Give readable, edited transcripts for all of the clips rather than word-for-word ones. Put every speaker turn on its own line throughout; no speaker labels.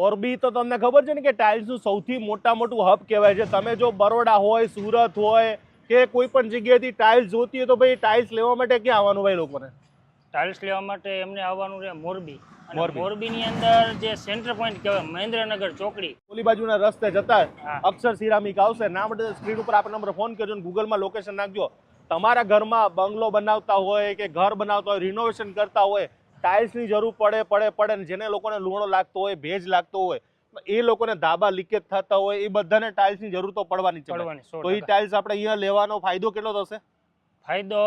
મોરબી તો તમને ખબર છે ને કે ટાઇલ્સનું સૌથી મોટું હબ કહેવાય છે. તમે જો બરોડા હોય, સુરત હોય કે કોઈ પણ જગ્યાએથી ટાઇલ્સ જોતી હોય તો ભાઈ ટાઇલ્સ લેવા માટે ક્યાં આવવાનું ભાઈ લોકોને?
ટાઇલ્સ લેવા માટે એમને આવવાનું રહે મોરબી. અને મોરબીની અંદર જે સેન્ટર પોઈન્ટ કહેવાય મહેન્દ્રનગર ચોકડી,
ઓલી બાજુના રસ્તે જતા અક્ષર સિરામિક આવશે. ના માટે સ્ક્રીન ઉપર આપણા નંબર ફોન કરજો ને ગૂગલમાં લોકેશન નાખજો. તમારા ઘરમાં બંગલો બનાવતા હોય કે ઘર બનાવતા હોય, રિનોવેશન કરતા હોય, ટાઇલ્સની જરૂર પડે ને જેને લોકોને લૂણો લાગતો હોય, ભેજ લાગતો હોય, એ લોકોને ધાબા લીકેજ થતા હોય, એ બધાને ટાઇલ્સની જરૂર તો પડવાની છે. તો એ ટાઇલ્સ આપણે અહીંયા લેવાનો ફાયદો કેટલો થશે?
ફાયદો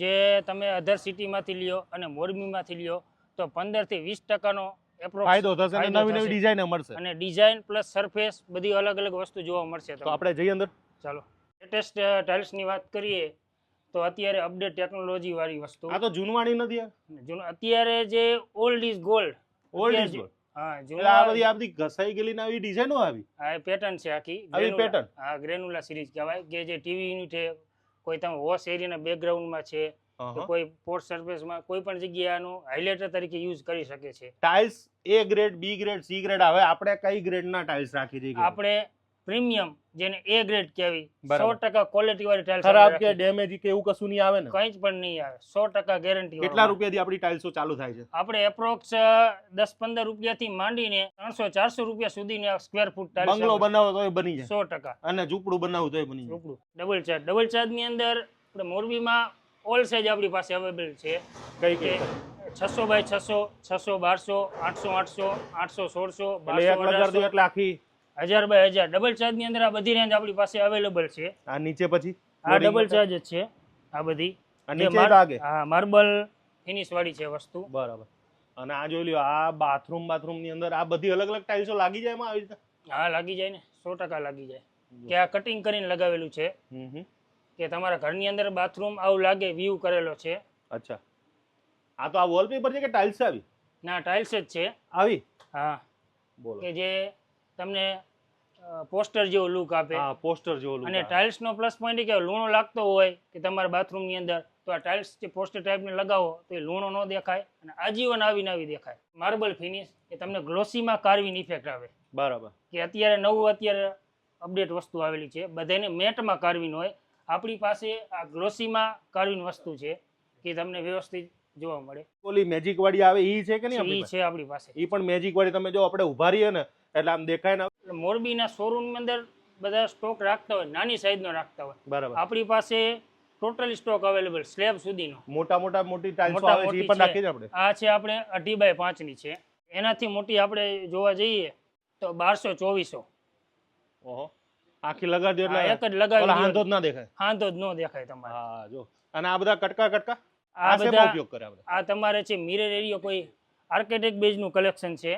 જે તમે અધર સિટીમાંથી લ્યો અને મોરબીમાંથી લ્યો તો 15 થી 20%
ફાયદો થશે અને નવી નવી ડિઝાઇન મળશે.
અને ડિઝાઇન પ્લસ સરફેસ બધી અલગ અલગ વસ્તુ જોવા મળશે.
તો આપણે જઈએ અંદર.
ચાલો. લેટેસ્ટ ટાઇલ્સની વાત કરીએ તો અત્યારે અપડેટ ટેકનોલોજી વાળી વસ્તુ.
આ તો જૂનવાણી નથી.
અત્યારે જે old is gold.
Old is gold.
હા,
આ બધી ઘસાઈ ગયેલી નવી ડિઝાઇનો આવી.
આ પેટર્ન છે આખી.
આવી પેટર્ન.
હા, ગ્રેન્યુલા સિરીઝ કહેવાય કે જે ટીવી યુનિટ છે, કોઈ તમે વોશ એરિયાના બેકગ્રાઉન્ડમાં છે, કોઈ પોર્ટ સરફેસમાં કોઈ પણ જગ્યાએ આનું હાઇલાઇટર તરીકે યુઝ કરી શકે છે.
Tiles A grade, B grade, C grade. હવે આપણે કઈ ગ્રેડના ટાઇલ્સ રાખી છે?
આપણે પ્રીમિયમ જેને A ગ્રેડ કહેવી, 100% ક્વોલિટી વાળી ટાઇલ્સ.
ખરાબ કે ડેમેજ કે એવું કશું નહીં આવે ને?
કંઈ જ પણ નહીં આવે. 100% ગેરંટી.
કેટલા રૂપિયાથી આપણી ટાઇલ્સો ચાલુ થાય છે?
આપણે એપ્રોક્સ 10-15 રૂપિયાથી માંડીને 300-400 રૂપિયા સુધીની સ્ક્વેર ફૂટ ટાઇલ્સ.
બંગલો બનાવો તોય બની જાય
100%.
અને ઝૂંપડું બનાવવું તોય બની જાય.
ઝૂંપડું ડબલ ચાર્જની અંદર આપણે મોરબીમાં ઓલ સાઇઝ આપણી પાસે અવેલેબલ છે.
કઈ કઈ?
600 બાય 600, 600 1200, 800 800, 1600,
1200 એટલે આખી
1000 બાય 1000. ડબલ ચાર્જ ની અંદર આ બધી રેન્જ આપણી પાસે અવેલેબલ છે.
આ નીચે પછી
આ ડબલ ચાર્જ જ છે. આ બધી હા, માર્બલ ફિનિશ વાળી છે વસ્તુ.
બરાબર. અને આ જોઈ લ્યો, આ બાથરૂમ ની અંદર આ બધી અલગ અલગ ટાઇલ્સો લાગી જાય એમાં આવી રીતે?
હા, લાગી જાય ને, 100% લાગી જાય. કે આ કટિંગ કરીને લગાવેલું છે કે તમારા ઘરની અંદર બાથરૂમ આવું લાગે, વ્યૂ કરેલો છે.
અચ્છા. આ તો આ વોલપેપર છે કે ટાઇલ્સ આવી?
ના, ટાઇલ્સ જ છે.
આવી?
હા.
બોલો.
કે જે તમને પોસ્ટર જેવો લુક આપે.
હા, પોસ્ટર જેવો લુક.
અને ટાઇલ્સ નો પ્લસ પોઈન્ટ એ કે લૂણો લાગતો હોય કે તમારા બાથરૂમ ની અંદર, તો આ ટાઇલ્સ જે પોસ્ટર ટાઈપ ને લગાવો તો એ લૂણો ન દેખાય અને આજીવન આવી દેખાય. માર્બલ ફિનિશ કે તમને ગ્લોસીમાં કાર્વિંગ ઇફેક્ટ આવે.
બરાબર.
કે અત્યારે અપડેટ વસ્તુ આવેલી છે. બધાને મેટમાં કાર્વિંગ હોય. આપણી પાસે આ ગ્લોસીમાં કાર્વિંગ વસ્તુ છે કે તમને વ્યવસ્થિત જોવા મળે.
ઓલી મેજિક વાળી આવે ઈ છે કે નહીં?
ઈ છે આપણી પાસે.
ઈ પણ મેજિક વાળી. તમે જો આપણે ઉભા રહીએ ને એટલે આમ દેખાય ને.
મોરબીના શોરૂમ ની અંદર બધા સ્ટોક રાખતા હોય, નાની સાઈઝ નો રાખતા હોય.
બરાબર.
આપણી પાસે ટોટલી સ્ટોક અવેલેબલ, સ્લેબ સુધીનો.
મોટી ટાઇલ્સો આવે છે, ઈ પણ રાખી છે આપણે.
આ છે આપણે 2.5 બાય 5 ની છે. એનાથી મોટી આપણે જોવા જઈએ તો 1200-2400.
ઓહો. આખી લગાડી દો
એટલે એક જ લગાવી દો,
હાંધો જ ના દેખાય.
હાંધો જ ન દેખાય તમારે.
હા, જો. અને આ બધા કટકા
આ બધા
ઉપયોગ કરે આપણે.
આ તમારે છે મિરર એરિયો, કોઈ આર્કિટેક્ટ બેઝ નું કલેક્શન છે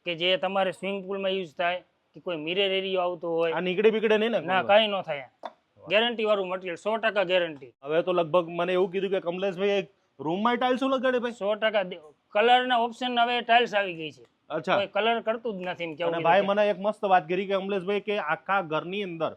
કે જે તમારે સ્વિમિંગ પુલ માં યુઝ થાય કે કોઈ મિરર એરિયો આવતો હોય.
આ નીકળે બીકડે નહીં ને?
ના, કાંઈ ન થાય. ગેરંટી વાળું મટીરિયલ, 100% ગેરંટી.
હવે તો લગભગ મને એવું કીધું કે કમલેશભાઈ રૂમમાં ટાઇલ્સો લગાડે ભાઈ?
100%. કલરના ઓપ્શન હવે ટાઇલ્સ આવી ગઈ છે.
અચ્છા.
કોઈ કલર કરતું જ નથી એમ કેવું.
અને ભાઈ મને એક મસ્ત વાત કરી કે કમલેશભાઈ કે આખા ઘરની અંદર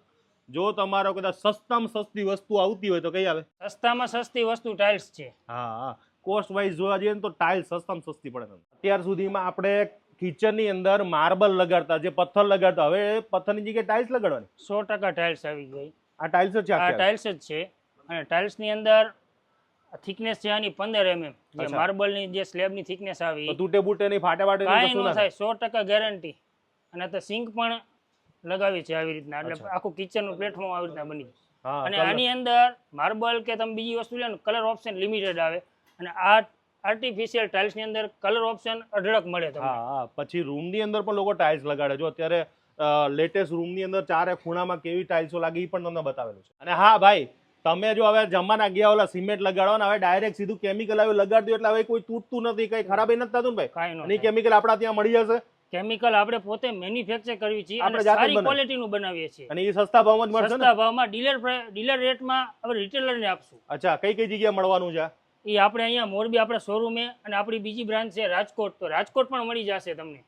જો તમારો કદાચ સસ્તામાં સસ્તી વસ્તુ આવતી હોય તો કઈ આવે?
સસ્તામાં સસ્તી વસ્તુ ટાઇલ્સ છે.
હા, કોસ્ટ વાઇઝ જોવા જઈએ તો ટાઇલ્સ સસ્તામાં સસ્તી પડે. અત્યાર સુધીમાં આપણે કિચન ની અંદર માર્બલ લગાડતા, જે પથ્થર લગાડતા, હવે પથ્થરની જગ્યાએ ટાઇલ્સ લગાડવાની.
100% ટાઇલ્સ આવી ગઈ.
આ ટાઇલ્સ જ છે?
આ ટાઇલ્સ જ છે. અને ટાઇલ્સ ની અંદર થિકનેસ છે આની 15 mm. જે માર્બલ ની જે સ્લેબ ની થિકનેસ આવી,
તૂટે બૂટે નહીં, ફાટે વાટે
કાંઈ ન થાય. 100% ગેરંટી. અને તો સિંક પણ લગાવી છે આવી રીતના, એટલે આખું કિચન નું પ્લેટફોર્મ આવી રીતના બની. અને આની અંદર માર્બલ કે તમે બીજી વસ્તુ લે, કલર ઓપ્શન લિમિટેડ આવે. અને આ આર્ટિફિશિયલ ટાઇલ્સ ની અંદર કલર ઓપ્શન અઢળક મળે તમને.
હા. પછી રૂમ ની અંદર પણ લોકો ટાઇલ્સ લગાડે. જો અત્યારે લેટેસ્ટ રૂમ ની અંદર ચારે ખૂણામાં કેવી ટાઇલ્સો લાગે એ પણ તમને બતાવેલું છે. અને હા ભાઈ, તમે જો હવે જમાના ગયા ઓલા સિમેન્ટ લગાડો ને હવે ડાયરેક્ટ સીધું કેમિકલ આવી લગાડી દો એટલે હવે કોઈ તૂટતું નથી, કઈ ખરાબ નથી થતું ને ભાઈ? અને કેમિકલ આપણા ત્યાં મળી જશે. કેમિકલ
આપણે પોતે મેન્યુફેક્ચર કરવી છે અને સારી ક્વોલિટીનું બનાવીએ છીએ.
અને એ સસ્તા ભાવમાં જ મળશે.
સસ્તા ભાવમાં ડીલર રેટમાં હવે રિટેલરને આપશું.
અચ્છા, કઈ જગ્યાએ મળવાનું છે?
એ આપણે અહીંયા મોરબી આપણે શોરૂમે, અને આપણી બીજી બ્રાન્ચ છે રાજકોટ, તો રાજકોટ પણ મળી જશે તમને.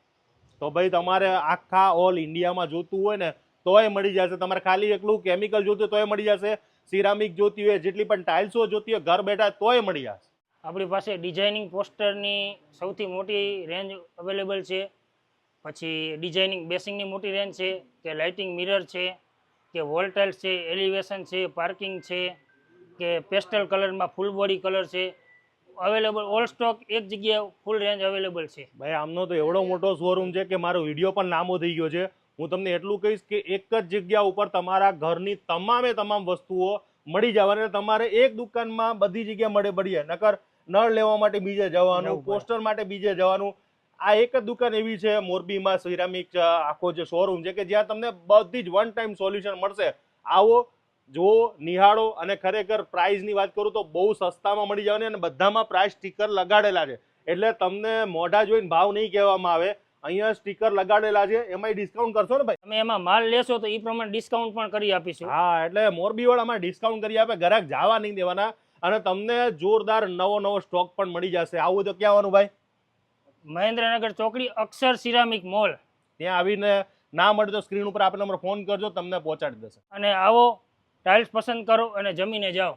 તો ભાઈ તમારે આખા ઓલ ઇન્ડિયામાં જોતું હોય ને તોય મળી જશે. તમારે ખાલી એકલું કેમિકલ જોતું હોય તોય મળી જશે. સિરામિક જોતી હોય, જેટલી પણ ટાઇલ્સો જોતી હોય ઘર બેઠા તોય મળી જશે.
આપણી પાસે ડિઝાઇનિંગ પોસ્ટરની સૌથી મોટી રેન્જ અવેલેબલ છે. પછી ડિઝાઇનિંગ બેસિંગની મોટી રેન્જ છે, કે લાઇટિંગ મિરર છે, કે વોલ ટાઇલ્સ છે, એલિવેશન છે, પાર્કિંગ છે, કે પેસ્ટલ કલરમાં ફૂલ બોડી કલર છે, અવેલેબલ ઓલ સ્ટોક એક જગ્યાએ ફૂલ રેન્જ અવેલેબલ છે.
ભાઈ આમનો તો એવડો મોટો શોરૂમ છે કે મારો વિડીયો પણ લાંબો થઈ ગયો છે. હું તમને એટલું કહીશ કે એક જ જગ્યા ઉપર તમારા ઘરની તમામ વસ્તુઓ મળી જવાની. અને તમારે એક દુકાનમાં બધી જગ્યા મળી નકર નળ લેવા માટે બીજે જવાનું, પોસ્ટર માટે બીજે જવાનું. આ એક જ દુકાન એવી છે મોરબીમાં, સિરામિક આખો જે શોરૂમ છે કે જ્યાં તમને બધી જ વન ટાઈમ સોલ્યુશન મળશે. આવો, જો નિહાળો, અને ખરેખર પ્રાઇસની વાત કરું તો બહુ સસ્તામાં મળી જવાની, અને બધામાં પ્રાઇસ સ્ટીકર લગાડેલા છે. એટલે તમને મોઢા જોઈને ભાવ નહીં કહેવામાં આવે, અહીંયા સ્ટીકર લગાડેલા છે. એમાં ડિસ્કાઉન્ટ કરશો ને ભાઈ?
તમે એમાં માલ લેશો તો એ પ્રમાણે ડિસ્કાઉન્ટ પણ કરી આપીશું.
હા, એટલે મોરબી વાળામાં ડિસ્કાઉન્ટ કરી આપે, ગ્રાહક જવા નહીં દેવાના, અને તમને જોરદાર નવો સ્ટોક પણ મળી જશે. આવું તો ક્યાં આવવાનું ભાઈ?
મહેન્દ્રનગર ચોકડી, અક્ષર સિરામિક મોલ.
ત્યાં આવીને ના મળે તો સ્ક્રીન ઉપર આપણે નંબર ફોન કરજો, તમને પહોંચાડી દેશે.
અને આવો, ટાઇલ્સ પસંદ કરો અને જમીને જાઓ.